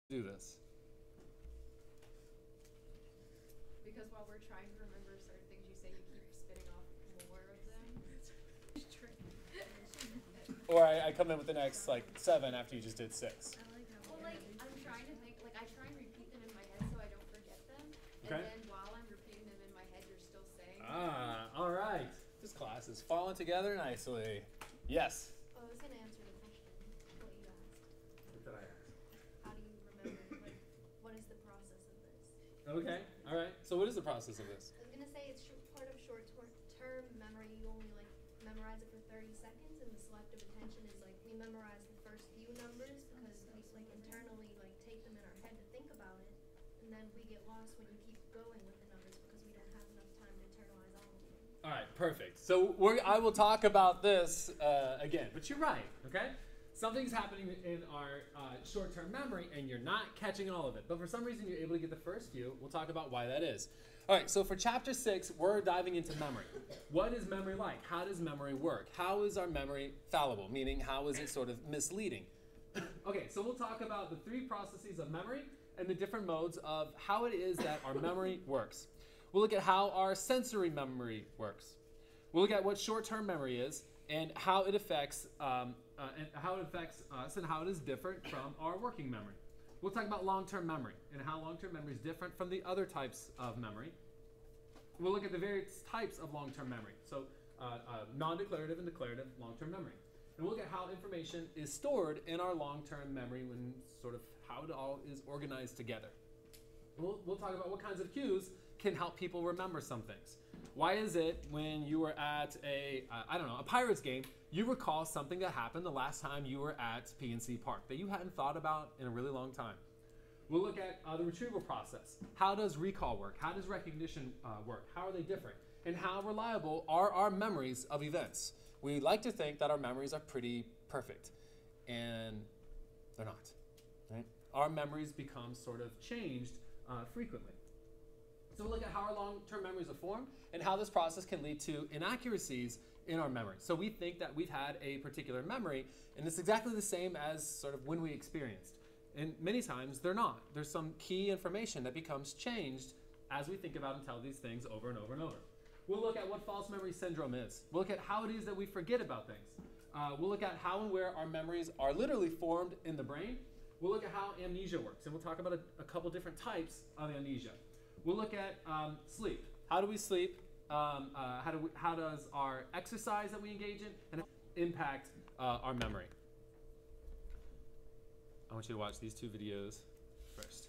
do this? Because while we're trying to remember certain things you say, you keep spitting off more of them. Or I come in with the next like 7 after you just did 6. Well, like, I'm trying to think, like, I try and repeat them in my head so I don't forget them. Okay. And then while I'm repeating them in my head, you're still saying them. Ah, all right. This class is falling together nicely. Yes. Oh, I was going to answer the question, what you asked. What did I ask? How do you remember, like, what is the process of this? Okay. All right. So what is the process of this? I was going to say it's part of short-term memory. You only, like, memorize it for 30 seconds, and the selective attention is, like, we memorize the first few numbers because we, like, internally, like, take them in our head to think about it, and then we get lost when you keep going with the numbers because we don't have enough time to internalize all of them. All right, perfect. So I will talk about this again, but you're right, okay? Something's happening in our short-term memory, and you're not catching all of it. But for some reason, you're able to get the first few. We'll talk about why that is. All right, so for Chapter 6, we're diving into memory. What is memory like? How does memory work? How is our memory fallible? Meaning, how is it sort of misleading? Okay, so we'll talk about the 3 processes of memory and the different modes of how it is that our memory works. We'll look at how our sensory memory works. We'll look at what short-term memory is and how it affects us and how it is different from our working memory. We'll talk about long-term memory and how long-term memory is different from the other types of memory. We'll look at the various types of long-term memory, so non-declarative and declarative long-term memory. And we'll look at how information is stored in our long-term memory when sort of how it all is organized together. We'll talk about what kinds of cues can help people remember some things. Why is it when you were at a Pirates game, you recall something that happened the last time you were at PNC Park that you hadn't thought about in a really long time? We'll look at the retrieval process. How does recall work? How does recognition work? How are they different? And how reliable are our memories of events? We like to think that our memories are pretty perfect, and they're not. Right? Our memories become sort of changed frequently. So we'll look at how our long-term memories are formed and how this process can lead to inaccuracies in our memory. So we think that we've had a particular memory, and it's exactly the same as sort of when we experienced. And many times they're not. There's some key information that becomes changed as we think about and tell these things over and over and over. We'll look at what false memory syndrome is. We'll look at how it is that we forget about things. We'll look at how and where our memories are literally formed in the brain. We'll look at how amnesia works, and we'll talk about a couple different types of amnesia. We'll look at sleep. How do we sleep? How does our exercise that we engage in and impact our memory? I want you to watch these 2 videos first.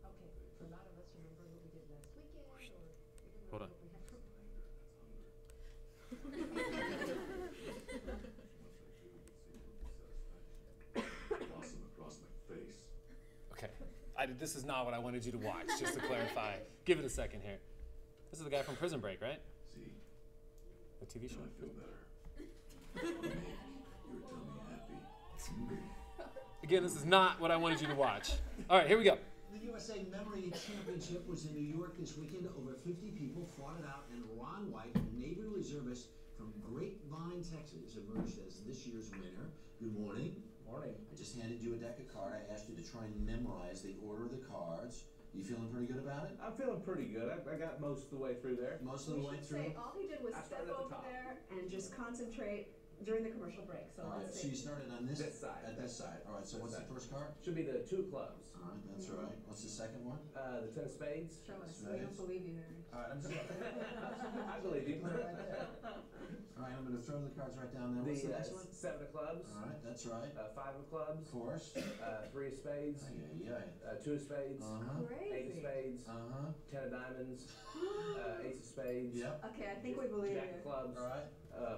Okay, a lot of us remember what we did last weekend, or we Hold on. remember what we had for Blossom across my face. Okay. This is not what I wanted you to watch, just to clarify. Give it a second here. This is the guy from Prison Break, right? See, The TV show? now I feel better. Make your tummy happy. Again, this is not what I wanted you to watch. All right, here we go. The USA Memory Championship was in New York this weekend. Over 50 people fought it out, and Ron White, a Navy reservist from Grapevine, Texas, emerged as this year's winner. Good morning. Morning. I just handed you a deck of cards. I asked you to try and memorize the order of the cards. You feeling pretty good about it? I'm feeling pretty good. I got most of the way through there. Most of the way through? Say all he did was I step started at the over top. there and just concentrate during the commercial break. So All right, let's so you see. started on this? This side. At this side. All right, so This what's side. the first card? Should be the 2 clubs. All right, that's right. What's the second one? The 10 of spades. Show us. Right. We don't believe you, Harry. All right, I'm just I believe you. All right, I'm going to throw the cards right down there. What's the next one? 7 of clubs. All right, that's right. 5 of clubs. Of course. 3 of spades. Yeah. 2 of spades. Uh-huh. 8 of Crazy. spades. Uh-huh. 10 of diamonds. Ace of spades. Yep. Okay, I think we believe Jack of you. clubs. All right.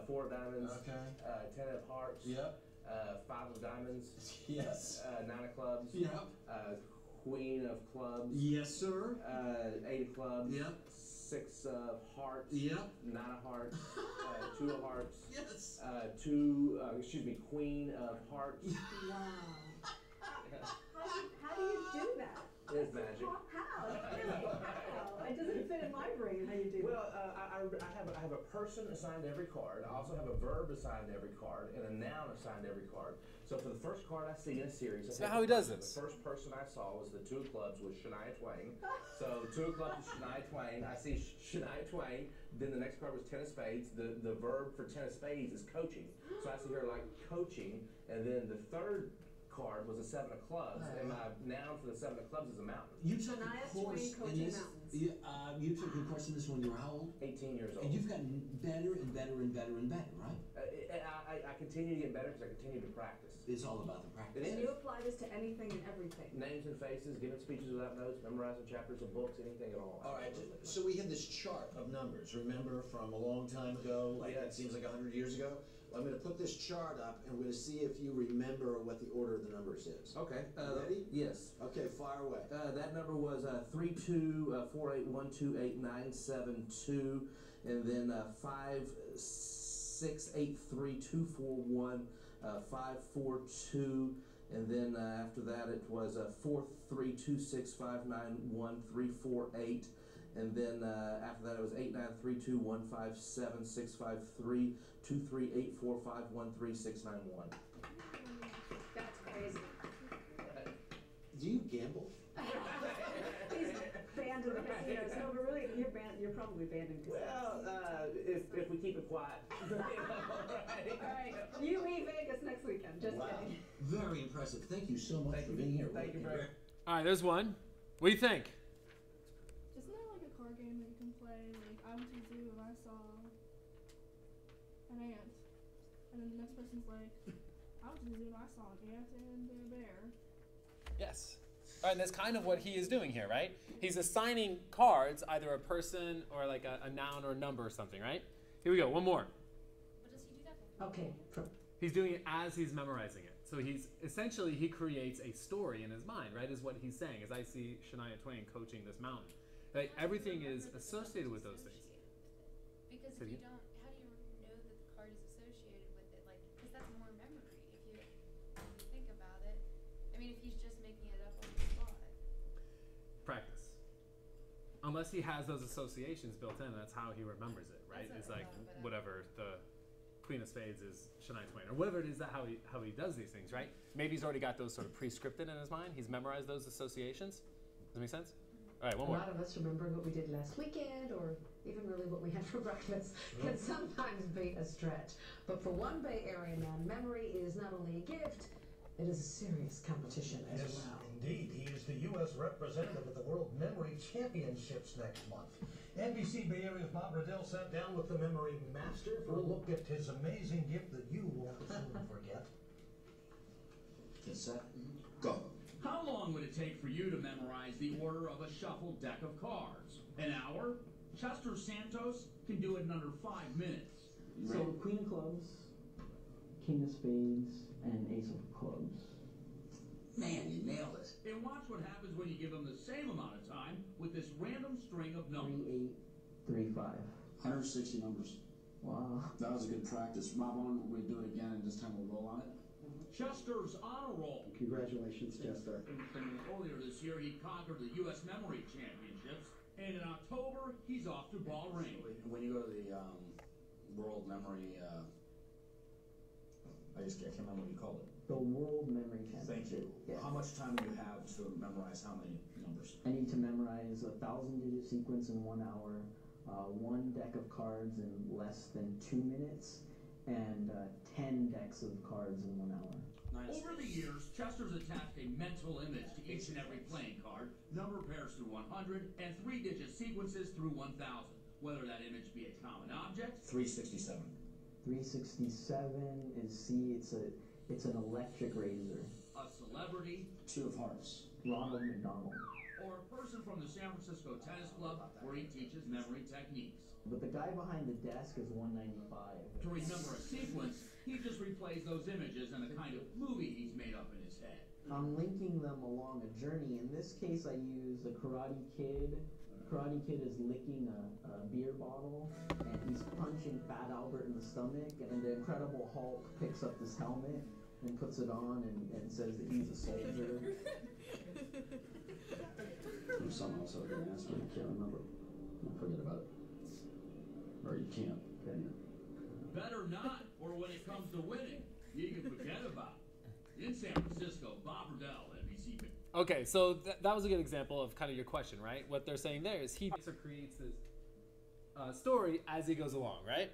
4 of diamonds. Okay. 10 of hearts. Yep. 5 of diamonds. Yes. 9 of clubs. Yep. Queen of clubs. Yes, sir. 8 of clubs. Yep. 6 of hearts. Yep. 9 of hearts. 2 of hearts. Yes. Queen of hearts. Wow. How do you do that? It's magic. How? Really? How? It doesn't fit in my brain how you do Well, that. I have a person assigned to every card. I also have a verb assigned to every card and a noun assigned to every card. So for the first card I see in a series, So how he does this? The first person I saw was the 2 of clubs with Shania Twain. So 2 of clubs with Shania Twain. I see Shania Twain. Then the next card was 10 of spades. The verb for 10 of spades is coaching. So I see her like coaching. And then the third card was a 7 of clubs, and my noun for the 7 of clubs is a mountain. You took Shania a course Twain in coaching this. mountains. You took a course in this when you were how old? 18 years old. And you've gotten better and better and better and better, right? I continue to get better because I continue to practice. It's all about the practice. It And is. you apply this to anything and everything. Names and faces, giving speeches without notes, memorizing chapters of books, anything at all. All right, so we have this chart of numbers, remember, from a long time ago, like it seems like 100 years ago? Well, I'm going to put this chart up, and we're going to see if you remember what the order of the numbers is. Okay. Ready? Yes. Okay, fire away. That number was 3248128972, and then 5683241542, and then after that it was 4326591348. And then after that it was 89321576532384513691. That's crazy. Do you gamble? He's banned in the casinos. No, but really, you're probably banned in casinos. Well, if we keep it quiet. Alright, you leave Vegas next weekend. Just kidding. Very impressive. Thank you so much for being here. Thank you very much. All right, there's one. What do you think? Isn't there like a card game that you can play? Like I went to the zoo and I saw an ant, and then the next person's like, I went to the zoo and I saw an ant and a bear. Yes. All right, and that's kind of what he is doing here, right? He's assigning cards, either a person or like a noun or a number or something, right? Here we go, one more. What does he do that for? Okay. He's doing it as he's memorizing it. So he creates a story in his mind, right? Is what he's saying. As I see Shania Twain coaching this mountain, like everything is associated with those things. Because if you don't, how do you know that the card is associated with it? Like, because that's more memory. If you think about it, I mean, if he's just making it up on the spot. Practice. Unless he has those associations built in, that's how he remembers it, right? That's It's what I like thought, but whatever the Queen of Spades is Shania Twain, or whatever it is that how he does these things, right? Maybe he's already got those sort of pre-scripted in his mind. He's memorized those associations. Does that make sense? All right, one A more. lot of us remembering what we did last weekend, or even really what we had for breakfast, can sometimes be a stretch. But for one Bay Area man, memory is not only a gift, it is a serious competition as Yes, well. indeed. He is the U.S. representative at the World Memory Championships next month. NBC Bay Area's Bob Riddell sat down with the memory master for a look at his amazing gift that you won't soon forget. Get set, go. How long would it take for you to memorize the order of a shuffled deck of cards? An hour? Chester Santos can do it in under 5 minutes. So Queen of Clubs, King of Spades, and Ace of Clubs. Man, you nailed it. And watch what happens when you give them the same amount of time with this random string of numbers. 3, 8, 3, 5. 160 numbers. Wow. That was a good practice. From now on, we do it again, and this time we'll roll on it. Chester's honor roll. Congratulations, Chester. Earlier this year, he conquered the U.S. Memory Championships, and in October, he's off to Bahrain. When you go to the World Memory, I can't remember what you called it. The World Memory Championship. Thank you. Yes. How much time do you have to memorize how many numbers? I need to memorize a 1,000-digit sequence in 1 hour, one deck of cards in less than 2 minutes, and 10 decks of cards in 1 hour. Nice. Over the years, Chester's attached a mental image to each and every playing card, number pairs through 100, and 3-digit sequences through 1,000. Whether that image be a common object. 367. 367 is it's an electric razor. A celebrity. 2 of hearts. Ronald McDonald. Or a person from the San Francisco Tennis Club where he teaches memory techniques. But the guy behind the desk is 195. To remember a sequence, he just replays those images in a kind of movie he's made up in his head. I'm linking them along a journey. In this case, I use the Karate Kid, Karate Kid is licking a beer bottle, and he's punching Fat Albert in the stomach, and the Incredible Hulk picks up this helmet and puts it on and says that he's a soldier. There's something else I was going to ask, but I can't remember. I'll forget about it. Or you can't, can you? Better not, or when it comes to winning, you can forget about it. In San Francisco, Bob Riddell, NBC. Okay, so that was a good example of kind of your question, right? What they're saying there is he creates this story as he goes along, right?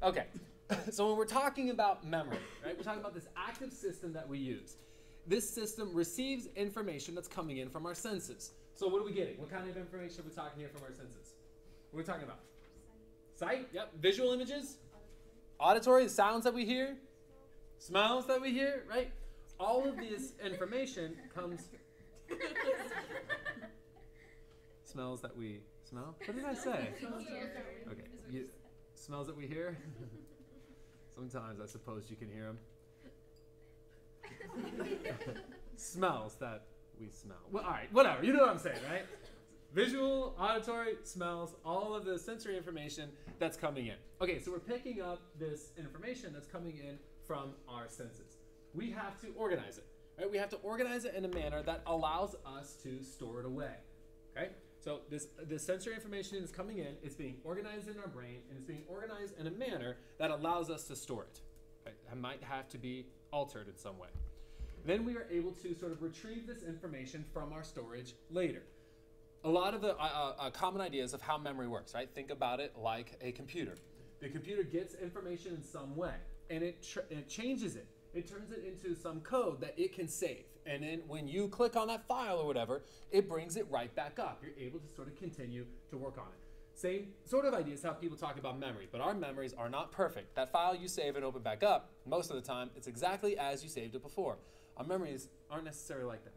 Okay, so when we're talking about memory, right, we're talking about this active system that we use. This system receives information that's coming in from our senses. So what are we getting? What kind of information are we talking here from our senses? What are we talking about? Sight, yep. Visual images, auditory, the sounds that we hear, smells that we hear, right? All of this information comes... Smells that we smell? What did I say? Okay, smells that we hear? Sometimes I suppose you can hear them. Smells that we smell. Well, all right, whatever. You know what I'm saying, right? Visual, auditory, smells, all of the sensory information that's coming in. Okay, so we're picking up this information that's coming in from our senses. We have to organize it, right? We have to organize it in a manner that allows us to store it away, okay? So this sensory information is coming in, it's being organized in our brain, and it's being organized in a manner that allows us to store it. Right? It might have to be altered in some way. Then we are able to sort of retrieve this information from our storage later. A lot of the common ideas of how memory works, right? Think about it like a computer. The computer gets information in some way, and it changes it. It turns it into some code that it can save. And then when you click on that file or whatever, it brings it right back up. You're able to sort of continue to work on it. Same sort of idea is how people talk about memory, but our memories are not perfect. That file you save and open back up, most of the time, it's exactly as you saved it before. Our memories aren't necessarily like that.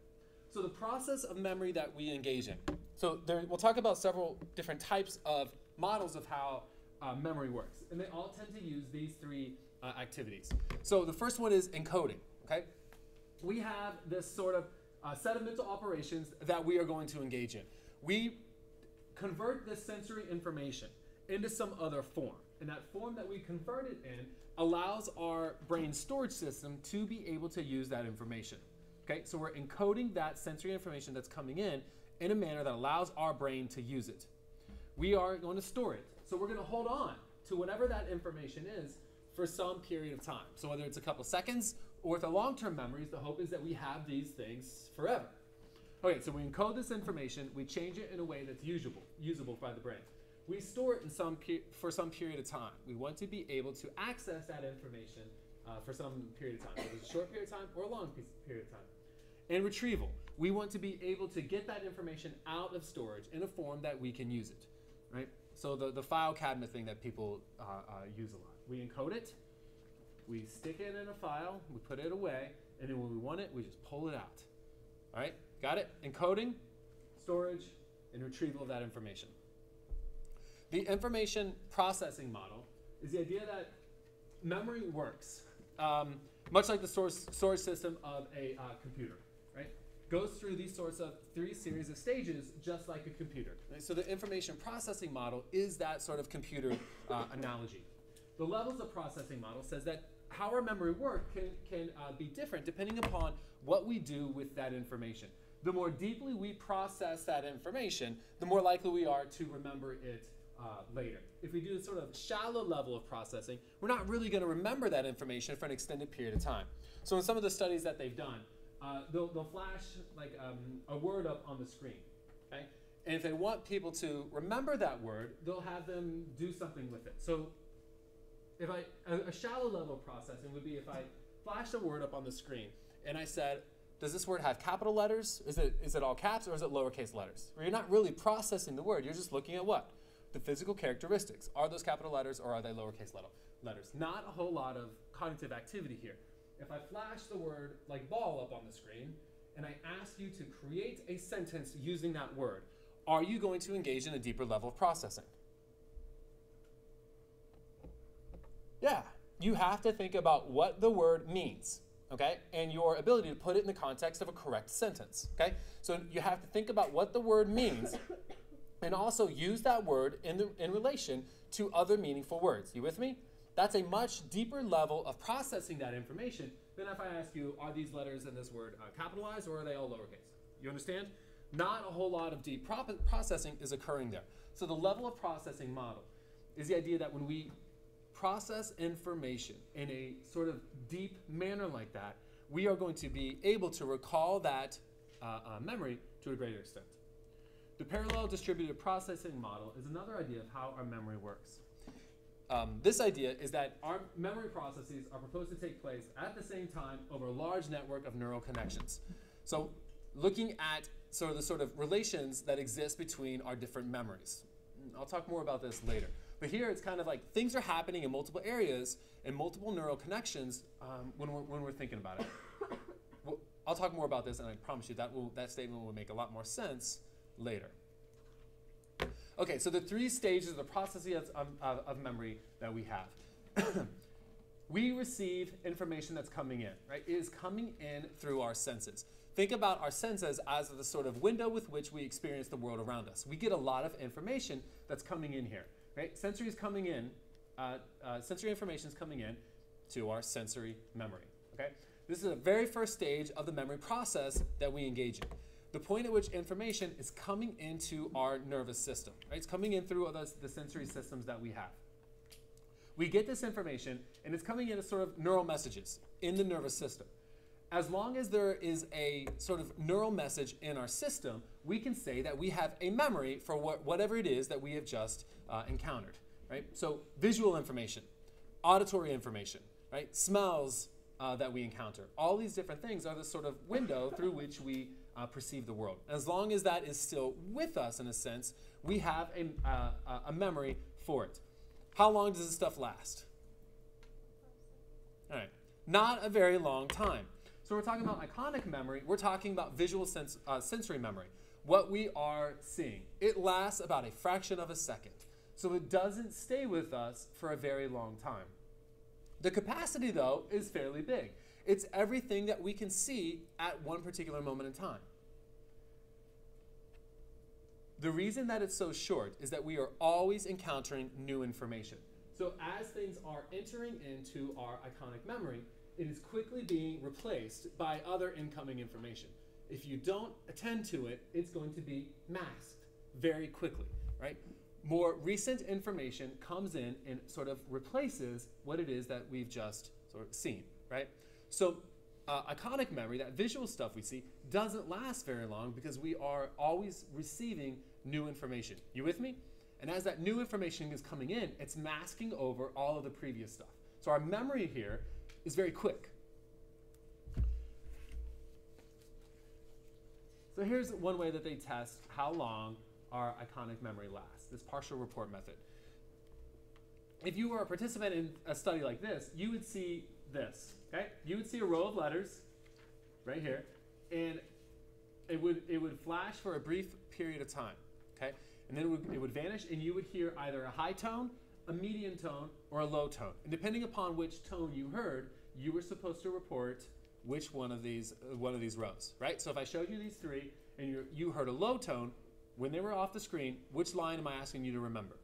So the process of memory that we engage in. So we'll talk about several different types of models of how memory works. And they all tend to use these three activities. So the first one is encoding, okay? We have this sort of set of mental operations that we are going to engage in. We convert this sensory information into some other form. And that form that we convert it in allows our brain storage system to be able to use that information. Okay, so we're encoding that sensory information that's coming in a manner that allows our brain to use it. We are going to store it. So we're going to hold on to whatever that information is for some period of time. So whether it's a couple seconds or with the long-term memories, the hope is that we have these things forever. Okay, so we encode this information, we change it in a way that's usable by the brain. We store it for some period of time. We want to be able to access that information for some period of time, whether it's a short period of time or a long period of time. And retrieval. We want to be able to get that information out of storage in a form that we can use it, right? So the file cabinet thing that people use a lot. We encode it, we stick it in a file, we put it away, and then when we want it, we just pull it out. All right, got it? Encoding, storage, and retrieval of that information. The information processing model is the idea that memory works much like the storage system of a computer, right? Goes through these sorts of three series of stages just like a computer. Right? So the information processing model is that sort of computer analogy. The levels of processing model says that how our memory work can be different depending upon what we do with that information. The more deeply we process that information, the more likely we are to remember it later. If we do a sort of shallow level of processing, we're not really going to remember that information for an extended period of time. So in some of the studies that they've done, they'll flash like a word up on the screen, okay? And if they want people to remember that word, they'll have them do something with it. So if a shallow level of processing would be if I flashed a word up on the screen and I said, does this word have capital letters? Is it all caps or is it lowercase letters? Or you're not really processing the word, you're just looking at what? The physical characteristics. Are those capital letters or are they lowercase letters? Not a whole lot of cognitive activity here. If I flash the word like ball up on the screen and I ask you to create a sentence using that word, are you going to engage in a deeper level of processing? Yeah, you have to think about what the word means, okay? And your ability to put it in the context of a correct sentence, okay? So you have to think about what the word means and also use that word in relation to other meaningful words. You with me? That's a much deeper level of processing that information than if I ask you, are these letters in this word capitalized or are they all lowercase? You understand? Not a whole lot of deep processing is occurring there. So the level of processing model is the idea that when we process information in a sort of deep manner like that, we are going to be able to recall that memory to a greater extent. The parallel distributed processing model is another idea of how our memory works. This idea is that our memory processes are proposed to take place at the same time over a large network of neural connections. So looking at the sort of relations that exist between our different memories. I'll talk more about this later. But here it's kind of like things are happening in multiple areas and multiple neural connections when we're thinking about it. Well, I'll talk more about this, and I promise you that statement will make a lot more sense later. Okay, so the three stages of the processing of memory that we have. We receive information that's coming in, right? It is coming in through our senses. Think about our senses as the sort of window with which we experience the world around us. We get a lot of information that's coming in here, right? Sensory is coming in, sensory information is coming in to our sensory memory, okay? This is the very first stage of the memory process that we engage in. The point at which information is coming into our nervous system, right? It's coming in through the sensory systems that we have. We get this information, and it's coming in as sort of neural messages in the nervous system. As long as there is a sort of neural message in our system, we can say that we have a memory for whatever it is that we have just encountered, right? So visual information, auditory information, right? Smells that we encounter. All these different things are the sort of window through which we perceive the world. As long as that is still with us, in a sense, we have a memory for it. How long does this stuff last? All right, not a very long time. So we're talking about iconic memory. We're talking about visual sensory memory. What we are seeing. It lasts about a fraction of a second. So it doesn't stay with us for a very long time. The capacity, though, is fairly big. It's everything that we can see at one particular moment in time. The reason that it's so short is that we are always encountering new information. So as things are entering into our iconic memory, it is quickly being replaced by other incoming information. If you don't attend to it, it's going to be masked very quickly, right? More recent information comes in and sort of replaces what it is that we've just sort of seen, right? So iconic memory, that visual stuff we see, doesn't last very long because we are always receiving new information. You with me? And as that new information is coming in, it's masking over all of the previous stuff. So our memory here is very quick. So here's one way that they test how long our iconic memory lasts, this partial report method. If you were a participant in a study like this, you would see this, okay? You would see a row of letters right here, and it would flash for a brief period of time, okay? And then it would vanish, and you would hear either a high tone, a medium tone, or a low tone. And depending upon which tone you heard, you were supposed to report which one of these rows, right? So if I showed you these three, and you heard a low tone, when they were off the screen, which line am I asking you to remember?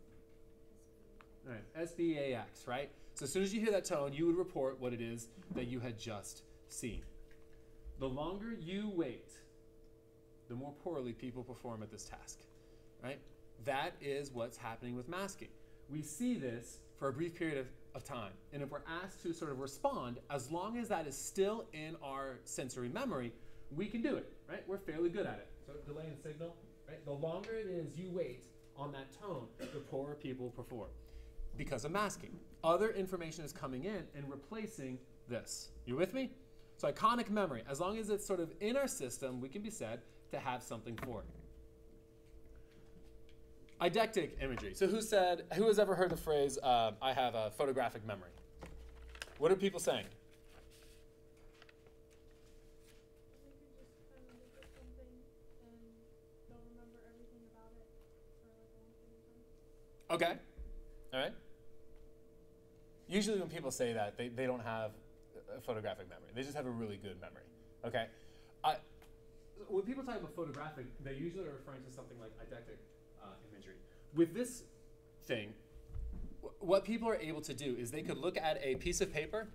All right, SBAX, right? So as soon as you hear that tone, you would report what it is that you had just seen. The longer you wait, the more poorly people perform at this task, right? That is what's happening with masking. We see this for a brief period of time, and if we're asked to sort of respond, as long as that is still in our sensory memory, we can do it, right? We're fairly good at it. So delay and signal, right? The longer it is you wait on that tone, the poorer people perform because of masking. Other information is coming in and replacing this. You with me? So iconic memory, as long as it's sort of in our system, we can be said to have something for it. Eidetic imagery. So who has ever heard the phrase, I have a photographic memory? What are people saying? Okay. All right. Usually when people say that, they don't have a photographic memory. They just have a really good memory. Okay. When people talk about photographic, they usually are referring to something like eidetic imagery. With this thing, what people are able to do is they could look at a piece of paper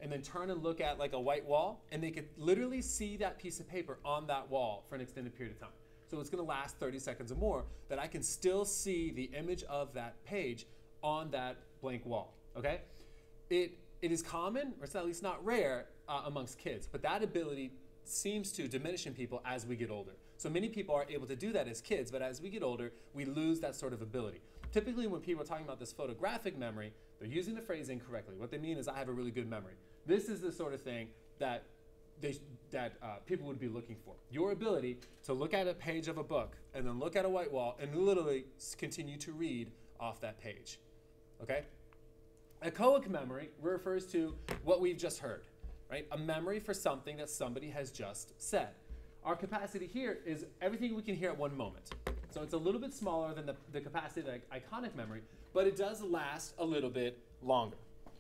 and then turn and look at like a white wall, and they could literally see that piece of paper on that wall for an extended period of time. So it's going to last 30 seconds or more, that I can still see the image of that page on that blank wall, okay? It is common, or it's at least not rare, amongst kids, but that ability seems to diminish in people as we get older. So many people are able to do that as kids, but as we get older, we lose that sort of ability. Typically, when people are talking about this photographic memory, they're using the phrase incorrectly. What they mean is, I have a really good memory. This is the sort of thing that people would be looking for. Your ability to look at a page of a book and then look at a white wall and literally continue to read off that page, okay? Echoic memory refers to what we've just heard, right? A memory for something that somebody has just said. Our capacity here is everything we can hear at one moment. So it's a little bit smaller than the capacity of iconic memory, but it does last a little bit longer.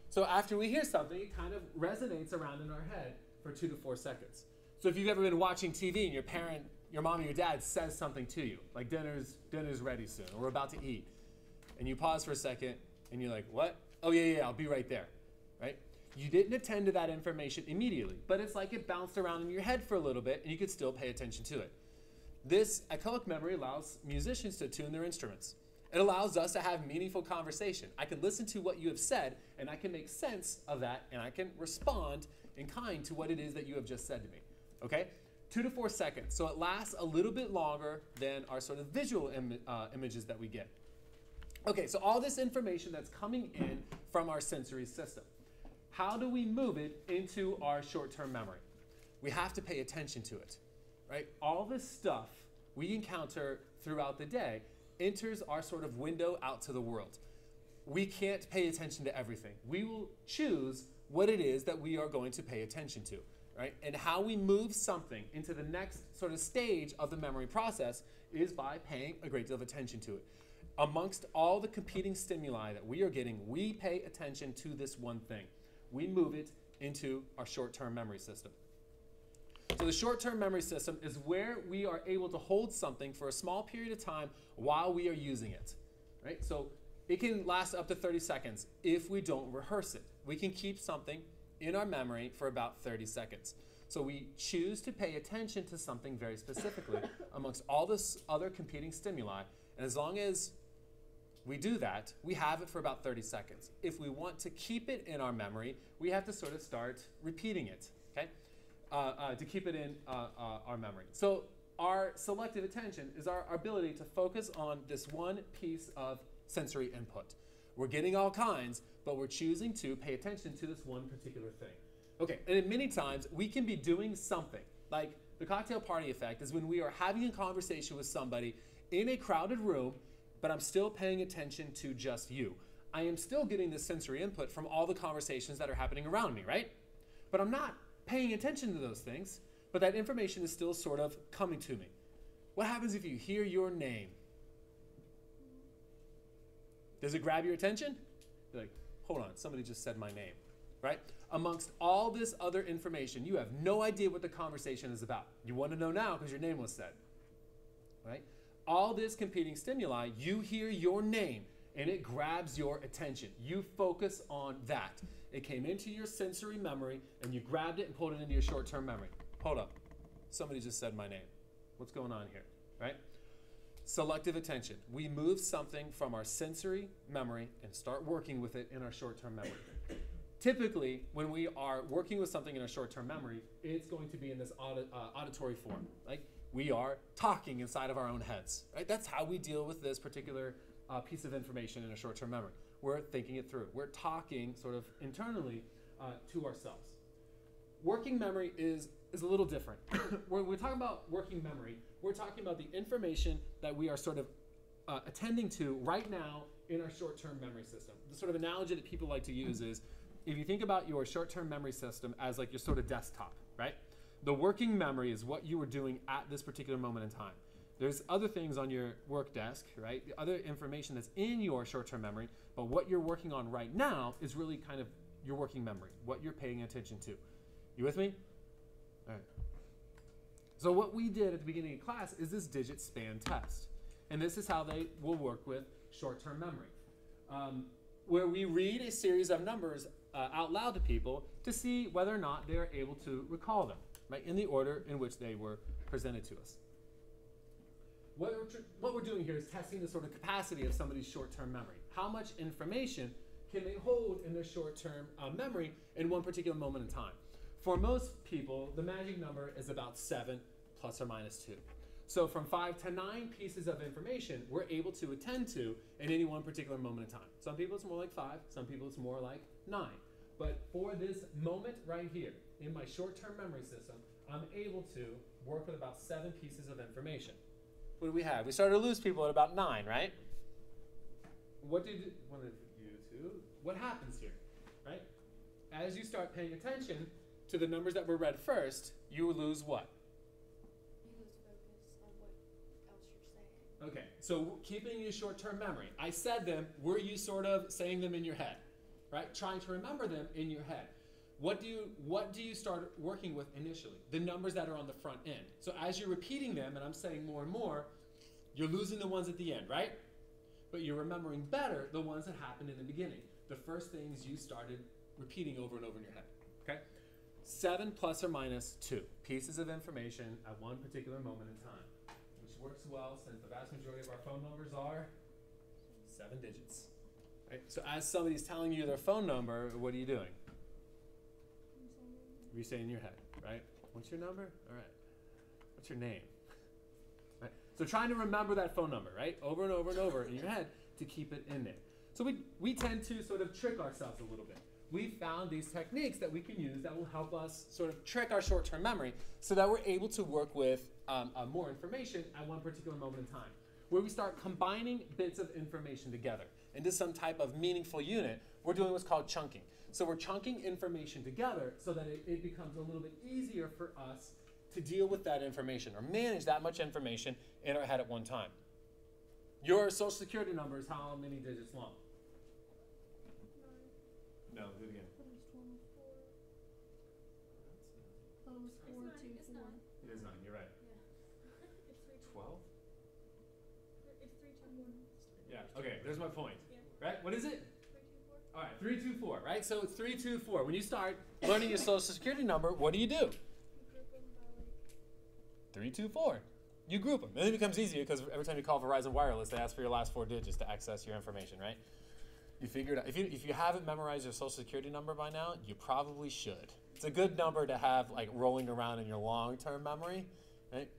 So after we hear something, it kind of resonates around in our head for 2 to 4 seconds. So if you've ever been watching TV and your mom or your dad says something to you, like dinner's ready soon, or we're about to eat, and you pause for a second and you're like, what? Oh yeah, I'll be right there, right? You didn't attend to that information immediately, but it's like it bounced around in your head for a little bit and you could still pay attention to it. This echoic memory allows musicians to tune their instruments. It allows us to have meaningful conversation. I can listen to what you have said and I can make sense of that and I can respond in kind to what it is that you have just said to me, okay? 2 to 4 seconds, so it lasts a little bit longer than our sort of visual images that we get. Okay, so all this information that's coming in from our sensory system, how do we move it into our short-term memory? We have to pay attention to it, right? All this stuff we encounter throughout the day enters our sort of window out to the world. We can't pay attention to everything. We will choose what it is that we are going to pay attention to, right? And how we move something into the next sort of stage of the memory process is by paying a great deal of attention to it. Amongst all the competing stimuli that we are getting, we pay attention to this one thing. We move it into our short-term memory system. So the short-term memory system is where we are able to hold something for a small period of time while we are using it, right? So it can last up to 30 seconds if we don't rehearse it. We can keep something in our memory for about 30 seconds. So we choose to pay attention to something very specifically amongst all this other competing stimuli, and as long as we do that, we have it for about 30 seconds. If we want to keep it in our memory, we have to sort of start repeating it, okay? To keep it in our memory. So our selective attention is our ability to focus on this one piece of sensory input. We're getting all kinds, but we're choosing to pay attention to this one particular thing. Okay, and many times we can be doing something, like the cocktail party effect is when we are having a conversation with somebody in a crowded room, but I'm still paying attention to just you. I am still getting this sensory input from all the conversations that are happening around me, right? But I'm not paying attention to those things, but that information is still sort of coming to me. What happens if you hear your name? Does it grab your attention? You're like, hold on, somebody just said my name, right? Amongst all this other information, you have no idea what the conversation is about. You want to know now because your name was said, right? All this competing stimuli, you hear your name and it grabs your attention. You focus on that. It came into your sensory memory and you grabbed it and pulled it into your short-term memory. Hold up, somebody just said my name. What's going on here, right? Selective attention. We move something from our sensory memory and start working with it in our short-term memory. Typically, when we are working with something in our short-term memory, it's going to be in this auditory form. Like we are talking inside of our own heads, right? That's how we deal with this particular piece of information in a short-term memory. We're thinking it through. We're talking sort of internally to ourselves. Working memory is a little different. When we're talking about working memory, we're talking about the information that we are sort of attending to right now in our short-term memory system. The sort of analogy that people like to use is, if you think about your short-term memory system as like your sort of desktop, right? The working memory is what you were doing at this particular moment in time. There's other things on your work desk, right? The other information that's in your short-term memory, but what you're working on right now is really kind of your working memory, what you're paying attention to. You with me? All right. So what we did at the beginning of class is this digit span test. And this is how they will work with short-term memory, where we read a series of numbers out loud to people to see whether or not they are able to recall them, right, in the order in which they were presented to us. What we're doing here is testing the sort of capacity of somebody's short-term memory. How much information can they hold in their short-term memory in one particular moment in time? For most people, the magic number is about 7 plus or minus 2. So from 5 to 9 pieces of information we're able to attend to in any one particular moment in time. Some people it's more like 5, some people it's more like 9. But for this moment right here, in my short-term memory system, I'm able to work with about 7 pieces of information. What do we have? We started to lose people at about 9, right? What happens here, right? As you start paying attention to the numbers that were read first, you lose what? You lose focus on what else you're saying. Okay, so keeping your short-term memory. I said them, were you sort of saying them in your head, right? Trying to remember them in your head. What do you start working with initially? The numbers that are on the front end. So as you're repeating them, and I'm saying more and more, you're losing the ones at the end, right? But you're remembering better the ones that happened in the beginning. The first things you started repeating over and over in your head, okay? 7 plus or minus 2 pieces of information at one particular moment in time, which works well since the vast majority of our phone numbers are 7 digits, right? So as somebody's telling you their phone number, what are you doing? You say in your head, right? What's your number? All right. What's your name? Right? So trying to remember that phone number, right? Over and over and over in your head to keep it in there. So we tend to sort of trick ourselves a little bit. We found these techniques that we can use that will help us sort of trick our short-term memory so that we're able to work with more information at one particular moment in time, where we start combining bits of information together into some type of meaningful unit. We're doing what's called chunking. So we're chunking information together so that it becomes a little bit easier for us to deal with that information or manage that much information in our head at one time. Your social security number is how many digits long? 9. No, do it again. I thought it was 4, 2, 4. It is 9, you're right. Yeah. It's 12? It's 3, 2, 1. Yeah, okay, there's my point. Yeah. Right, what is it? 3, 2, 4. All right, 3, 2, 4, right? So it's 3, 2, 4. When you start learning your social security number, what do? You group them by 3, 2, 4. You group them. And then it becomes easier because every time you call Verizon Wireless, they ask for your last 4 digits to access your information, right? You figure it out. If you haven't memorized your social security number by now, you probably should. It's a good number to have like rolling around in your long-term memory, right?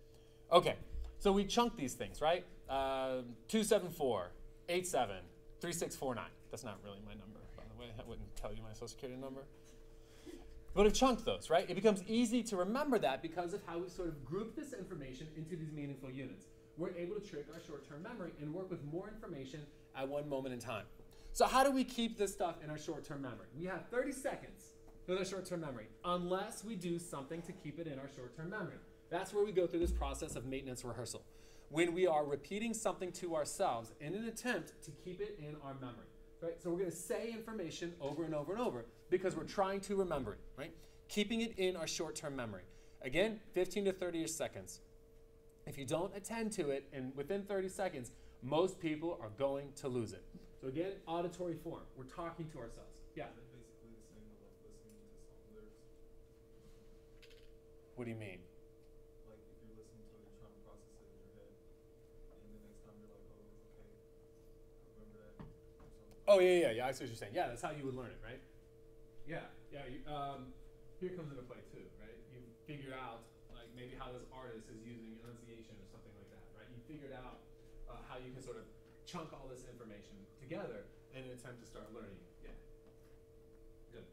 Okay, so we chunk these things, right? 274, 87, 3649. That's not really my number, by the way. I wouldn't tell you my social security number. But I've chunked those, right? It becomes easy to remember that because of how we sort of group this information into these meaningful units. We're able to trick our short-term memory and work with more information at one moment in time. So how do we keep this stuff in our short-term memory? We have 30 seconds with our short-term memory, unless we do something to keep it in our short-term memory. That's where we go through this process of maintenance rehearsal, when we are repeating something to ourselves in an attempt to keep it in our memory. Right? So we're going to say information over and over and over because we're trying to remember it, right? Keeping it in our short-term memory. Again, 15 to 30 seconds. If you don't attend to it within 30 seconds, most people are going to lose it. So again, auditory form. We're talking to ourselves. Yeah? Basically the same as like listening to song lyrics. What do you mean? Like if you're listening to it, you're trying to process it in your head, and the next time you're like, oh, okay, I remember that. Or something. Oh, yeah. I see what you're saying. Yeah, that's how you would learn it, right? Yeah. Here comes into play too, right? You figured out like maybe how this artist is using enunciation or something like that, right? You figured out how you can sort of chunk all this information together in an attempt to start learning. Yeah. Good.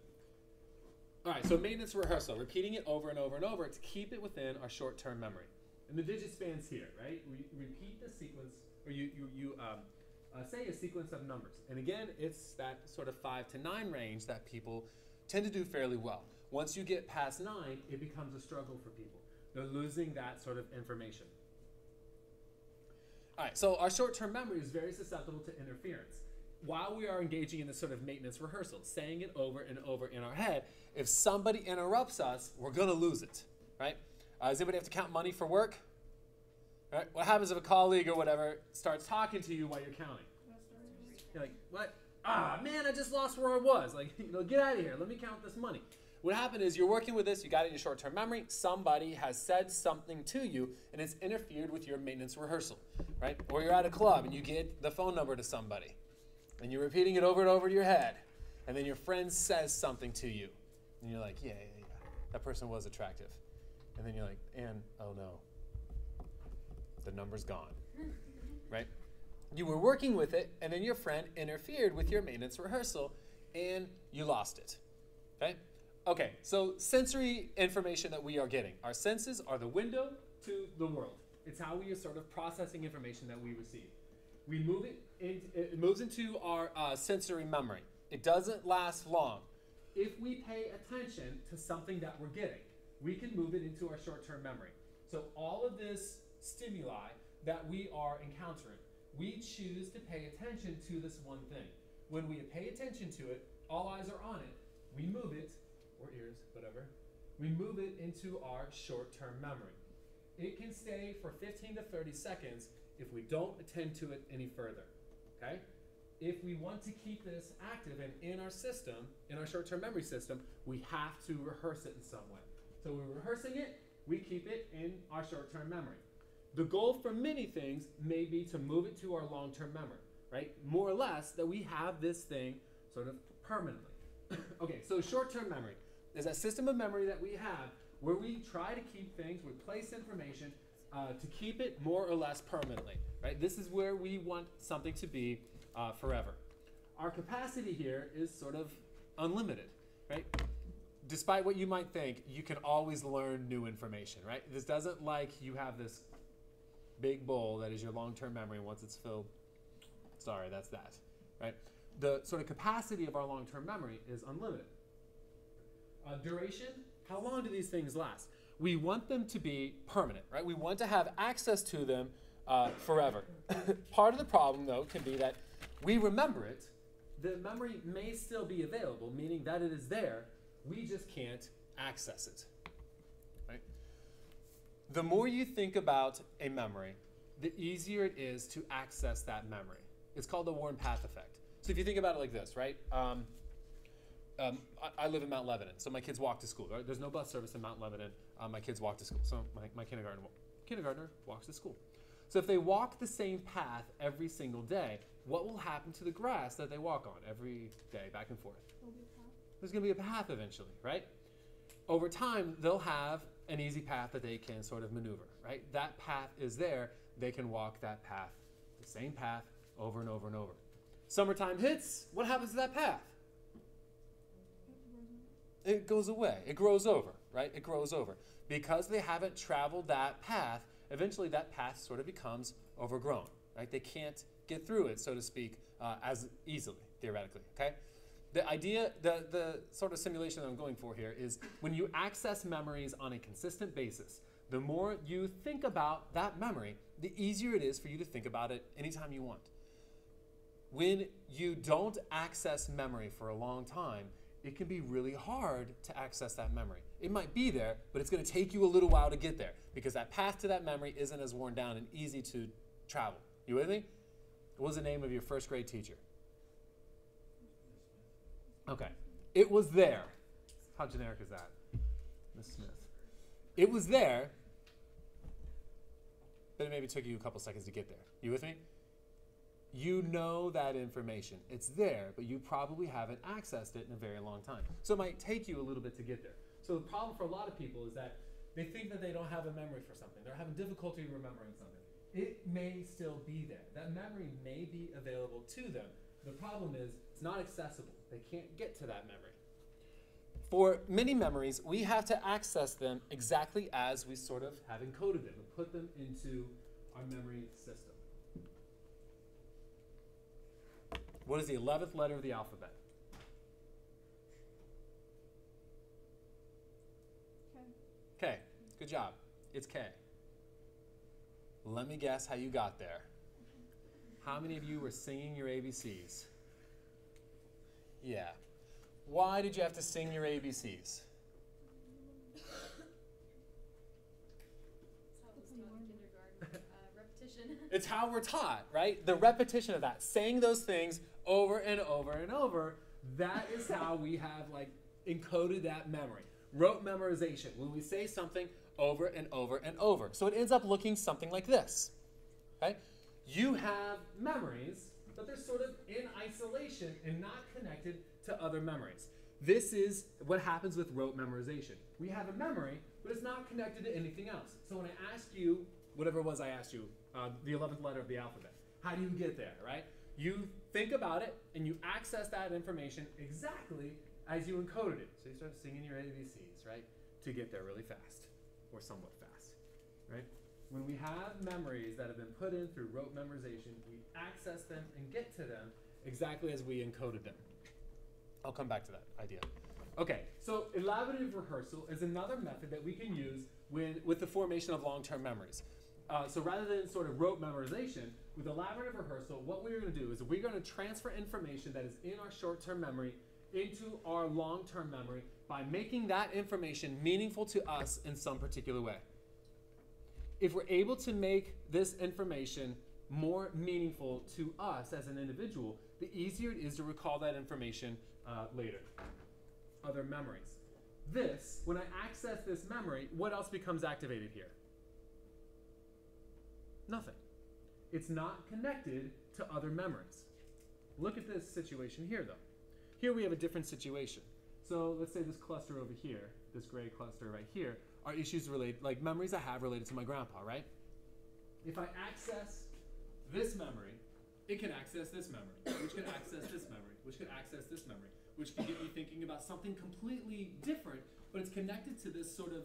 All right, so maintenance rehearsal, repeating it over and over and over to keep it within our short-term memory. And the digit spans here, right? We repeat the sequence, or you say a sequence of numbers. And again, it's that sort of 5 to 9 range that people tend to do fairly well. Once you get past 9, it becomes a struggle for people. They're losing that sort of information. All right, so our short-term memory is very susceptible to interference. While we are engaging in this sort of maintenance rehearsal, saying it over and over in our head, if somebody interrupts us, we're going to lose it, right? Does anybody have to count money for work? Right? What happens if a colleague or whatever starts talking to you while you're counting? You're like, what? Ah, man, I just lost where I was. Like, get out of here. Let me count this money. What happened is you're working with this, you got it in your short-term memory, somebody has said something to you, and it's interfered with your maintenance rehearsal, right? Or you're at a club, and you get the phone number to somebody, and you're repeating it over and over in your head, and then your friend says something to you, and you're like, yeah, that person was attractive. And then you're like, and, oh no, the number's gone, right? You were working with it, and then your friend interfered with your maintenance rehearsal, and you lost it, okay? Okay, so sensory information that we are getting. Our senses are the window to the world. It's how we are sort of processing information that we receive. We move it moves into our sensory memory. It doesn't last long. If we pay attention to something that we're getting, we can move it into our short-term memory. So all of this stimuli that we are encountering, we choose to pay attention to this one thing. When we pay attention to it, all eyes are on it, we move it, or ears, whatever, we move it into our short-term memory. It can stay for 15 to 30 seconds if we don't attend to it any further, okay? If we want to keep this active and in our system, in our short-term memory system, we have to rehearse it in some way. So we're rehearsing it, we keep it in our short-term memory. The goal for many things may be to move it to our long-term memory, right? More or less that we have this thing sort of permanently. Okay, so short-term memory is that system of memory that we have where we try to keep things, we place information to keep it more or less permanently, right? This is where we want something to be forever. Our capacity here is sort of unlimited, right? Despite what you might think, you can always learn new information, right? This doesn't like you have this big bowl that is your long-term memory, and once it's filled, sorry, that's that, right? The sort of capacity of our long-term memory is unlimited. Duration, how long do these things last? We want them to be permanent, right? We want to have access to them forever. Part of the problem, though, can be that we remember it. The memory may still be available, meaning that it is there. We just can't access it, right? The more you think about a memory, the easier it is to access that memory. It's called the Warren Path effect. So if you think about it like this, right? I live in Mount Lebanon, so my kids walk to school. Right? There's no bus service in Mount Lebanon. My kids walk to school, so my kindergartner walks to school. So if they walk the same path every single day, what will happen to the grass that they walk on every day, back and forth? There's going to be a path eventually, right? Over time, they'll have an easy path that they can sort of maneuver, right? That path is there. They can walk that path, the same path, over and over and over. Summertime hits, what happens to that path? It goes away. It grows over, right? It grows over. Because they haven't traveled that path, eventually that path sort of becomes overgrown, right? They can't get through it, so to speak, as easily, theoretically, okay? The idea, the sort of simulation that I'm going for here is when you access memories on a consistent basis, the more you think about that memory, the easier it is for you to think about it anytime you want. When you don't access memory for a long time, it can be really hard to access that memory. It might be there, but it's going to take you a little while to get there because that path to that memory isn't as worn down and easy to travel. You with me? What was the name of your first grade teacher? Okay. It was there. How generic is that? Miss Smith. It was there, but it maybe took you a couple seconds to get there. You with me? You know that information. It's there, but you probably haven't accessed it in a very long time. So it might take you a little bit to get there. So the problem for a lot of people is that they think that they don't have a memory for something. They're having difficulty remembering something. It may still be there. That memory may be available to them. The problem is it's not accessible. They can't get to that memory. For many memories, we have to access them exactly as we sort of have encoded them and put them into our memory system. What is the 11th letter of the alphabet? K. Good job. It's K. Let me guess how you got there. How many of you were singing your ABCs? Yeah. Why did you have to sing your ABCs? That's how it was taught in kindergarten. It's how we're taught, right? The repetition of that, saying those things over and over and over, that is how we have like encoded that memory. Rote memorization, when we say something over and over and over. So it ends up looking something like this, right? You have memories, but they're sort of in isolation and not connected to other memories. This is what happens with rote memorization. We have a memory, but it's not connected to anything else. So when I ask you, whatever it was I asked you, the 11th letter of the alphabet, how do you get there, right? You think about it, and you access that information exactly as you encoded it. So you start singing your ABCs, right? To get there really fast, or somewhat fast, right? When we have memories that have been put in through rote memorization, we access them and get to them exactly as we encoded them. I'll come back to that idea. Okay, so elaborative rehearsal is another method that we can use with the formation of long-term memories. So rather than sort of rote memorization, with elaborative rehearsal, what we're going to do is we're going to transfer information that is in our short-term memory into our long-term memory by making that information meaningful to us in some particular way. If we're able to make this information more meaningful to us as an individual, the easier it is to recall that information later. Other memories. This, when I access this memory, what else becomes activated here? Nothing. It's not connected to other memories. Look at this situation here, though. Here we have a different situation. So let's say this cluster over here, this gray cluster right here, are issues related, like memories I have related to my grandpa, right? If I access this memory, it can access this memory, which can access this memory, which can access this memory, which can get me thinking about something completely different, but it's connected to this sort of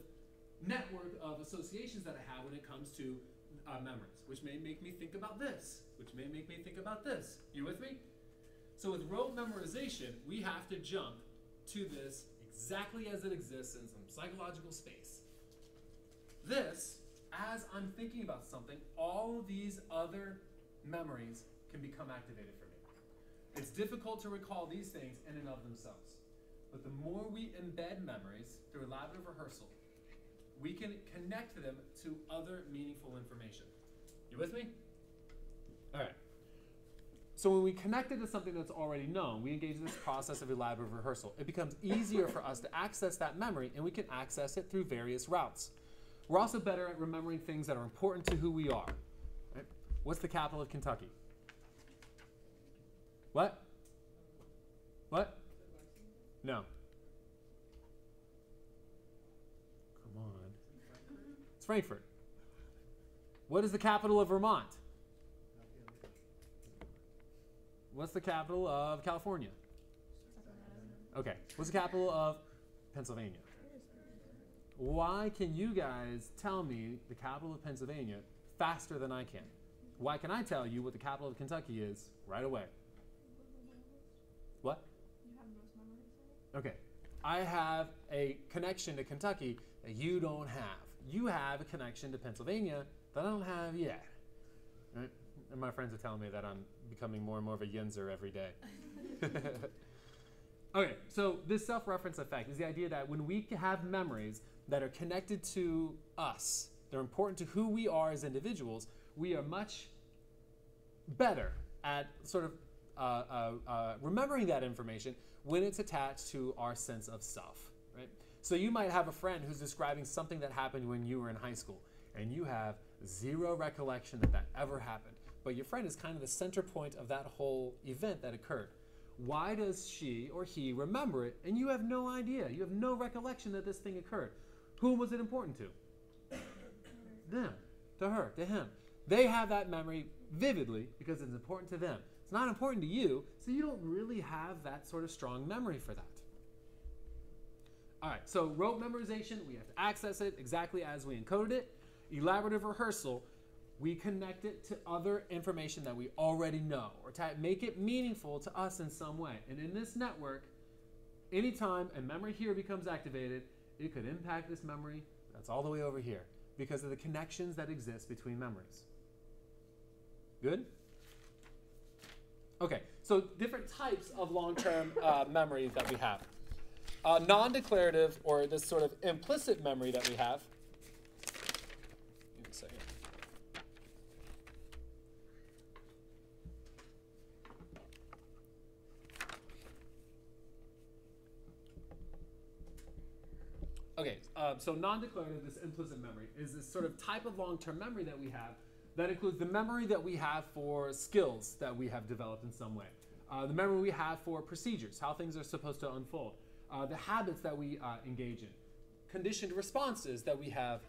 network of associations that I have when it comes to memories, which may make me think about this, which may make me think about this. You with me? So with rote memorization, we have to jump to this exactly as it exists in some psychological space. This, as I'm thinking about something, all of these other memories can become activated for me. It's difficult to recall these things in and of themselves. But the more we embed memories through elaborative rehearsal, we can connect them to other meaningful information. You with me? All right. So when we connect it to something that's already known, we engage in this process of elaborative rehearsal. It becomes easier for us to access that memory, and we can access it through various routes. We're also better at remembering things that are important to who we are. Right? What's the capital of Kentucky? What? What? No. Come on. It's Frankfurt. What is the capital of Vermont? What's the capital of California? Okay. What's the capital of Pennsylvania? Why can you guys tell me the capital of Pennsylvania faster than I can? Why can I tell you what the capital of Kentucky is right away? What? You have most memories. Okay. I have a connection to Kentucky that you don't have. You have a connection to Pennsylvania that I don't have yet. Right? And my friends are telling me that I'm becoming more and more of a yinzer every day. Okay, so this self-reference effect is the idea that when we have memories that are connected to us, they're important to who we are as individuals, we are much better at sort of remembering that information when it's attached to our sense of self, right? So you might have a friend who's describing something that happened when you were in high school, and you have zero recollection that that ever happened. But your friend is kind of the center point of that whole event that occurred. Why does she or he remember it, and you have no idea? You have no recollection that this thing occurred. Whom was it important to? Them, to her, to him. They have that memory vividly because it's important to them. It's not important to you, so you don't really have that sort of strong memory for that. All right, so rote memorization, we have to access it exactly as we encoded it. Elaborative rehearsal, we connect it to other information that we already know, or to make it meaningful to us in some way. And in this network, anytime a memory here becomes activated, it could impact this memory that's all the way over here because of the connections that exist between memories. Good? Okay, so different types of long-term memory that we have. Non-declarative, or this sort of implicit memory that we have. Give me a second. Okay, so non-declarative, this implicit memory, is this sort of type of long-term memory that we have that includes the memory that we have for skills that we have developed in some way, the memory we have for procedures, how things are supposed to unfold, the habits that we engage in, conditioned responses that we have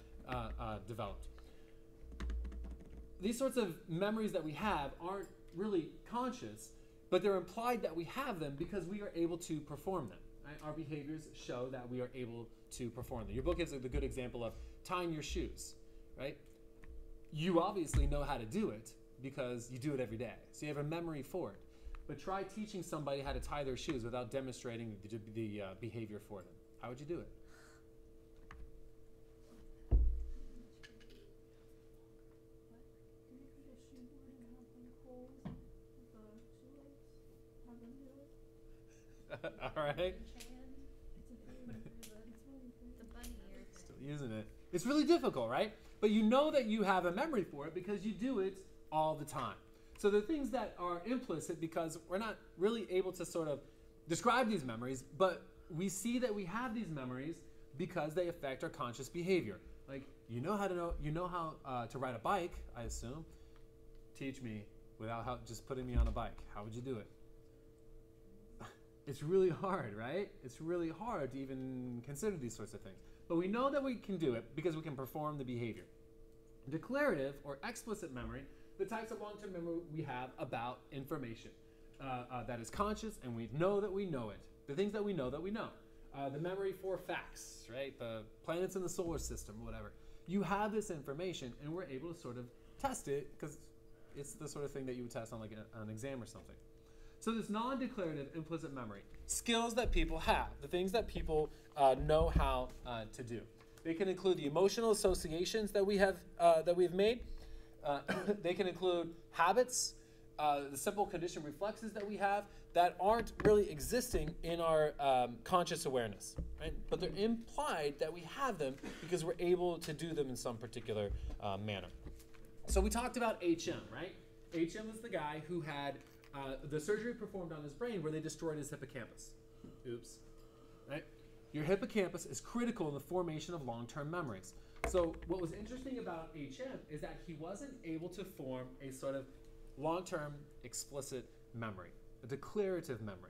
developed. These sorts of memories that we have aren't really conscious, but they're implied that we have them because we are able to perform them. Right? Our behaviors show that we are able to perform them. Your book is a good example of tying your shoes, right? You obviously know how to do it because you do it every day. So you have a memory for it. But try teaching somebody how to tie their shoes without demonstrating the behavior for them. How would you do it? All right. Still using it. It's really difficult, right? But you know that you have a memory for it because you do it all the time. So the things that are implicit because we're not really able to sort of describe these memories, but we see that we have these memories because they affect our conscious behavior. Like you know how to ride a bike, I assume. Teach me without just putting me on a bike. How would you do it? It's really hard, right? It's really hard to even consider these sorts of things. But we know that we can do it because we can perform the behavior. Declarative or explicit memory, the types of long-term memory we have about information that is conscious and we know that we know it. The things that we know. The memory for facts, right? The planets in the solar system, whatever. You have this information and we're able to sort of test it because it's the sort of thing that you would test on like an exam or something. So this non-declarative implicit memory, skills that people have, the things that people know how to do. They can include the emotional associations that we've made. They can include habits, the simple conditioned reflexes that we have that aren't really existing in our conscious awareness, right? But they're implied that we have them because we're able to do them in some particular manner. So we talked about HM, right? HM was the guy who had the surgery performed on his brain where they destroyed his hippocampus. Oops. Right? Your hippocampus is critical in the formation of long-term memories. So what was interesting about HM is that he wasn't able to form a sort of long-term explicit memory, a declarative memory.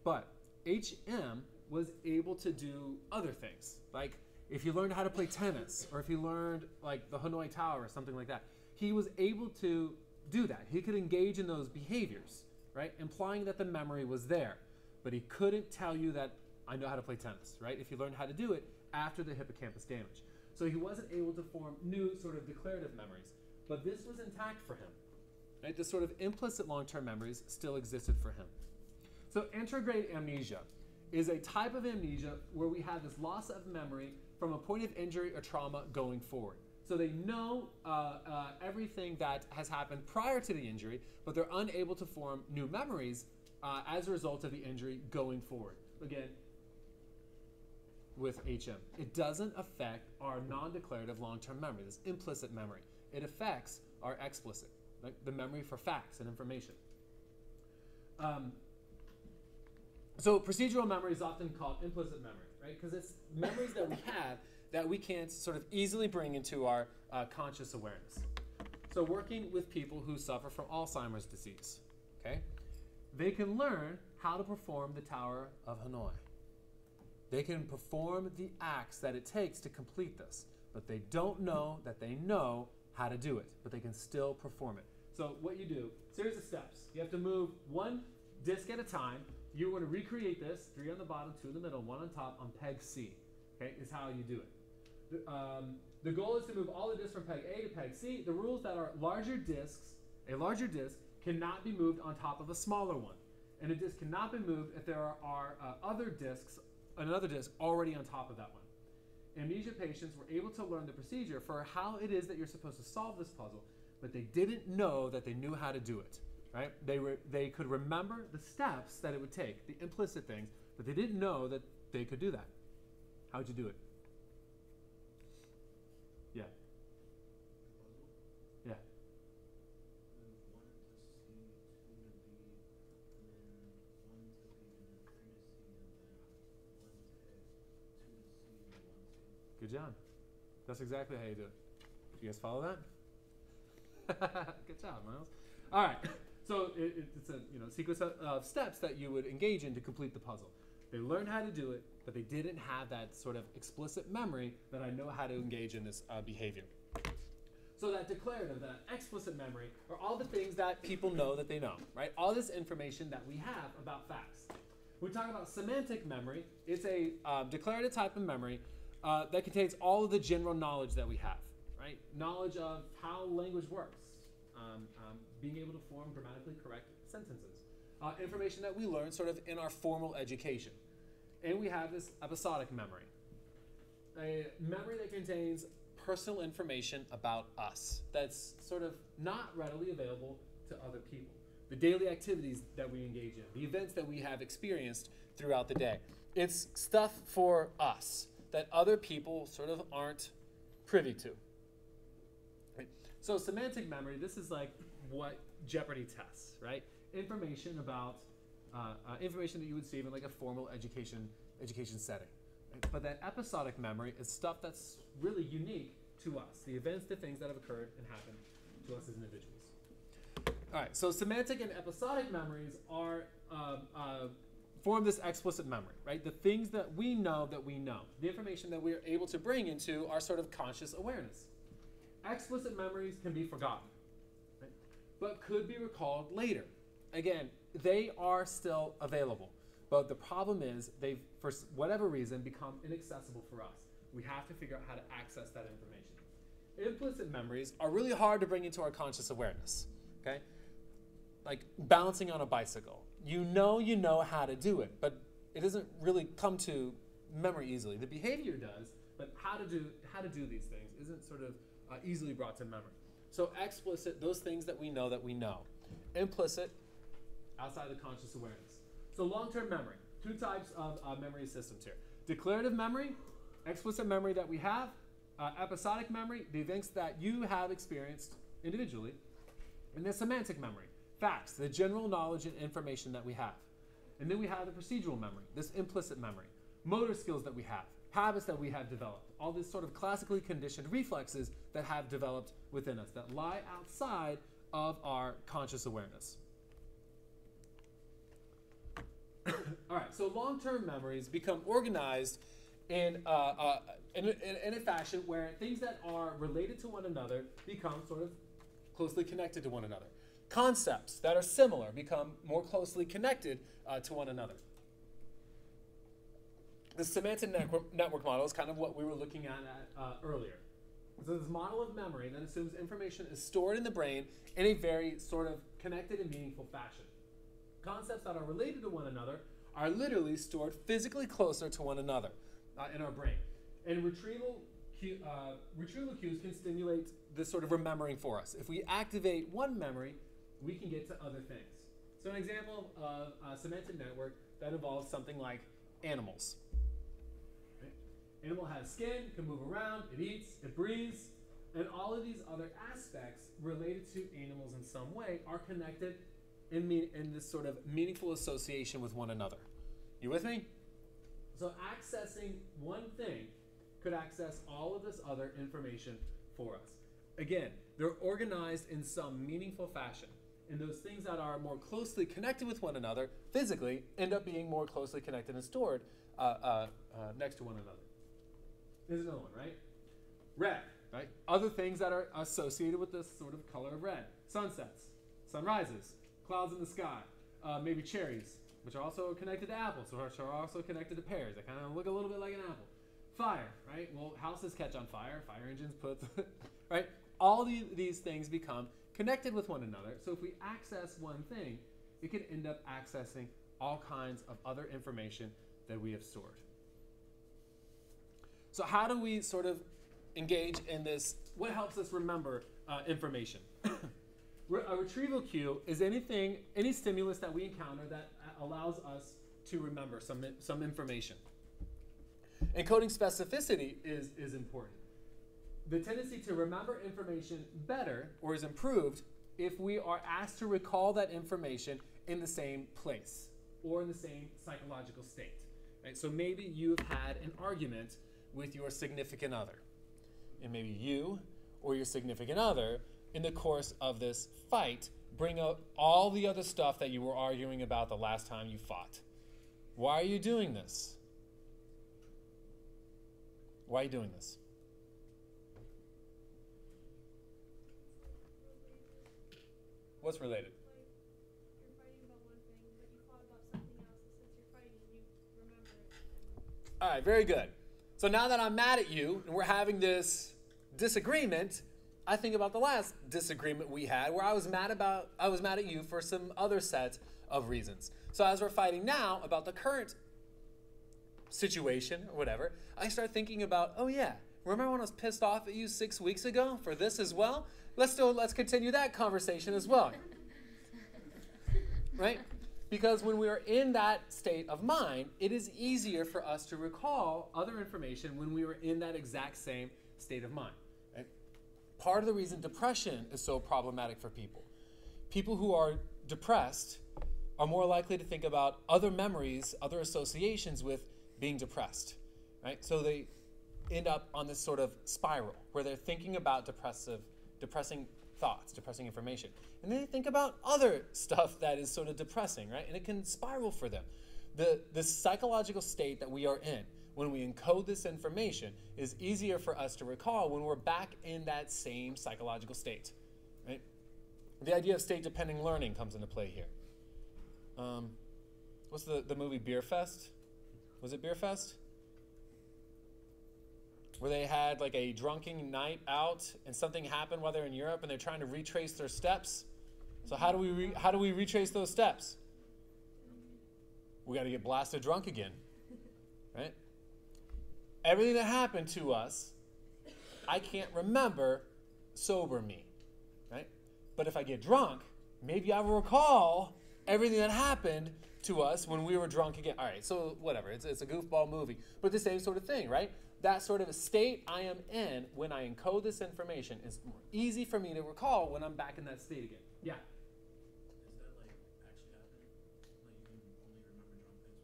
But HM was able to do other things. Like if you learned how to play tennis or if you learned like the Hanoi Tower or something like that, he was able to do that. He could engage in those behaviors, right? Implying that the memory was there. But he couldn't tell you that I know how to play tennis, right? If you learned how to do it after the hippocampus damage. So he wasn't able to form new sort of declarative memories. But this was intact for him, right? This sort of implicit long-term memories still existed for him. So anterograde amnesia is a type of amnesia where we have this loss of memory from a point of injury or trauma going forward. So they know everything that has happened prior to the injury, but they're unable to form new memories as a result of the injury going forward. Again, with HM. It doesn't affect our non-declarative long-term memory, this implicit memory. It affects our explicit, right? The memory for facts and information. So procedural memory is often called implicit memory, right? Because it's memories that we have that we can't sort of easily bring into our conscious awareness. So working with people who suffer from Alzheimer's disease, okay? They can learn how to perform the Tower of Hanoi. They can perform the acts that it takes to complete this, but they don't know that they know how to do it, but they can still perform it. So what you do, series of steps. You have to move one disc at a time. You're going to recreate this, 3 on the bottom, 2 in the middle, 1 on top on peg C, okay, is how you do it. The goal is to move all the discs from peg A to peg C. The rules that are larger discs, a larger disc cannot be moved on top of a smaller one. And a disc cannot be moved if there are other discs, another disc already on top of that one. Amnesia patients were able to learn the procedure for how it is that you're supposed to solve this puzzle, but they didn't know that they knew how to do it, right? They could remember the steps that it would take, the implicit things, but they didn't know that they could do that. How would you do it? Yeah. Yeah. Good job. That's exactly how you do it. You guys follow that? Good job, Miles. All right. So it's a sequence of steps that you would engage in to complete the puzzle. They learned how to do it, but they didn't have that sort of explicit memory that I know how to engage in this behavior. So that declarative, that explicit memory, are all the things that people know that they know, right? All this information that we have about facts. When we talk about semantic memory, it's a declarative type of memory that contains all of the general knowledge that we have, right? Knowledge of how language works, being able to form grammatically correct sentences, information that we learn sort of in our formal education. And we have this episodic memory, a memory that contains personal information about us that's sort of not readily available to other people. The daily activities that we engage in, the events that we have experienced throughout the day. It's stuff for us that other people sort of aren't privy to. Right? So semantic memory, this is like what Jeopardy tests, right? Information about, information that you would see in like a formal education setting. Right? But that episodic memory is stuff that's really unique to us, the events, the things that have occurred and happened to us as individuals. All right, so semantic and episodic memories are form this explicit memory, right? The things that we know, the information that we are able to bring into our sort of conscious awareness. Explicit memories can be forgotten, right? But could be recalled later. Again, they are still available, but the problem is they've, for whatever reason, become inaccessible for us. We have to figure out how to access that information. Implicit memories are really hard to bring into our conscious awareness, okay? Like balancing on a bicycle. You know how to do it, but it doesn't really come to memory easily. The behavior does, but how to do these things isn't sort of easily brought to memory. So explicit, those things that we know. Implicit, outside the conscious awareness. So long-term memory, two types of memory systems here. Declarative memory, explicit memory that we have, episodic memory, the events that you have experienced individually, and then semantic memory, facts, the general knowledge and information that we have. And then we have the procedural memory, this implicit memory, motor skills that we have, habits that we have developed, all these sort of classically conditioned reflexes that have developed within us that lie outside of our conscious awareness. All right, so long-term memories become organized in a fashion where things that are related to one another become sort of closely connected to one another. Concepts that are similar become more closely connected to one another. The semantic network model is kind of what we were looking at earlier. So this model of memory that assumes information is stored in the brain in a very sort of connected and meaningful fashion. Concepts that are related to one another are literally stored physically closer to one another in our brain. And retrieval cues can stimulate this sort of remembering for us. If we activate one memory, we can get to other things. So an example of a semantic network that involves something like animals. Right? Animal has skin, can move around, it eats, it breathes, and all of these other aspects related to animals in some way are connected in this sort of meaningful association with one another. You with me? So accessing one thing could access all of this other information for us. Again, they're organized in some meaningful fashion. And those things that are more closely connected with one another physically end up being more closely connected and stored next to one another. There's another one, right? Red, right? Other things that are associated with this sort of color of red. Sunsets, sunrises, clouds in the sky, maybe cherries, which are also connected to apples, which are also connected to pears. They kind of look a little bit like an apple. Fire, right? Well, houses catch on fire. Fire engines put, right? All these things become connected with one another. So if we access one thing, it can end up accessing all kinds of other information that we have stored. So how do we sort of engage in this? What helps us remember information? A retrieval cue is any stimulus that we encounter that allows us to remember some information. Encoding specificity is important. The tendency to remember information better or is improved if we are asked to recall that information in the same place or in the same psychological state. Right? So maybe you've had an argument with your significant other. And maybe you or your significant other, in the course of this fight, bring up all the other stuff that you were arguing about the last time you fought. Why are you doing this? Why are you doing this? What's related? You're fighting about one thing, but you fought about something else, and since you're fighting, you remember it. All right, very good. So now that I'm mad at you and we're having this disagreement, I think about the last disagreement we had where I was mad at you for some other set of reasons. So as we're fighting now about the current situation or whatever, I start thinking about, oh yeah, remember when I was pissed off at you 6 weeks ago for this as well? Let's continue that conversation as well. Right? Because when we are in that state of mind, it is easier for us to recall other information when we were in that exact same state of mind. Right? Part of the reason depression is so problematic for people. People who are depressed are more likely to think about other memories, other associations with being depressed. Right? So they end up on this sort of spiral where they're thinking about depressing thoughts, depressing information. And then they think about other stuff that is sort of depressing, right? And it can spiral for them. The psychological state that we are in when we encode this information is easier for us to recall when we're back in that same psychological state, right? The idea of state-dependent learning comes into play here. What's the movie Beer Fest? Was it Beer Fest? Where they had like a drunken night out and something happened while they're in Europe and they're trying to retrace their steps. So how do we retrace those steps? We got to get blasted drunk again, right? Everything that happened to us, I can't remember sober me, right? But if I get drunk, maybe I will recall everything that happened to us when we were drunk again. All right, so whatever, it's a goofball movie, but the same sort of thing, right? That sort of a state I am in when I encode this information is more easy for me to recall when I'm back in that state again. Yeah? Is that like actually happening? Like you can only remember drunk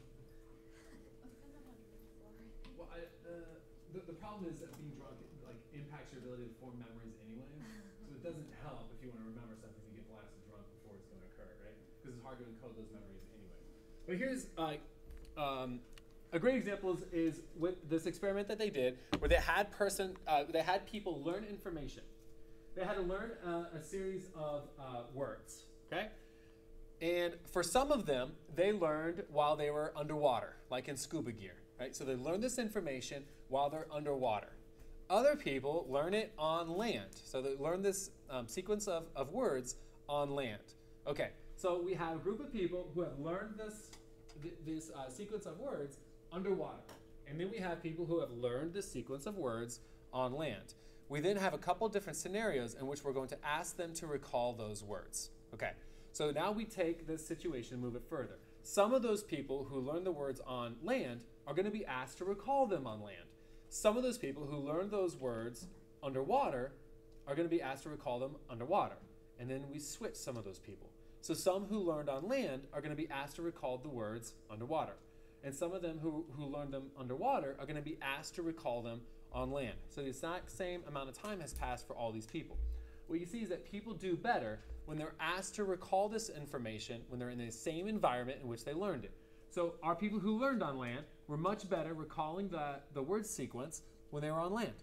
things when you're drunk again? Well, the problem is that being drunk like impacts your ability to form memories anyway. So it doesn't help if you want to remember something to get blasted drunk before it's going to occur, right? Because it's hard to encode those memories anyway. But here's a great example is with this experiment that they did, where they had people learn information. They had to learn a series of words, okay? And for some of them, they learned while they were underwater, like in scuba gear, right? So they learned this information while they're underwater. Other people learn it on land. So they learn this sequence of words on land. Okay, so we have a group of people who have learned this sequence of words underwater. And then we have people who have learned this sequence of words on land. We then have a couple different scenarios in which we're going to ask them to recall those words. Okay, so now we take this situation and move it further. Some of those people who learn the words on land are going to be asked to recall them on land. Some of those people who learned those words underwater are going to be asked to recall them underwater. And then we switch some of those people. So some who learned on land are going to be asked to recall the words underwater. And some of them who learned them underwater are going to be asked to recall them on land. So the exact same amount of time has passed for all these people. What you see is that people do better when they're asked to recall this information when they're in the same environment in which they learned it. So our people who learned on land were much better recalling the word sequence when they were on land.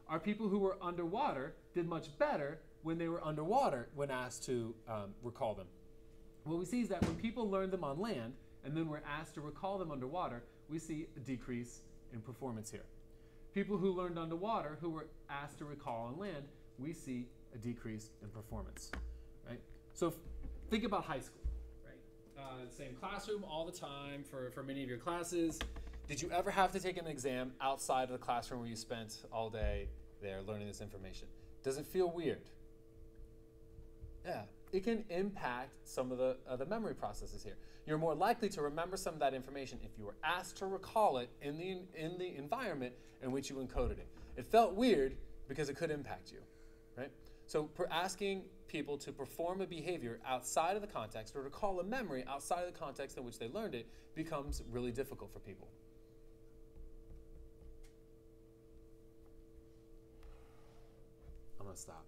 Our people who were underwater did much better when they were underwater when asked to recall them. What we see is that when people learn them on land and then we're asked to recall them underwater, we see a decrease in performance here. People who learned underwater who were asked to recall on land, we see a decrease in performance, right? So think about high school, right? Same classroom all the time for many of your classes. Did you ever have to take an exam outside of the classroom where you spent all day there learning this information? Does it feel weird? Yeah, it can impact some of the memory processes here. You're more likely to remember some of that information if you were asked to recall it in the environment in which you encoded it. It felt weird because it could impact you, right? So asking people to perform a behavior outside of the context or to call a memory outside of the context in which they learned it becomes really difficult for people. I'm going to stop.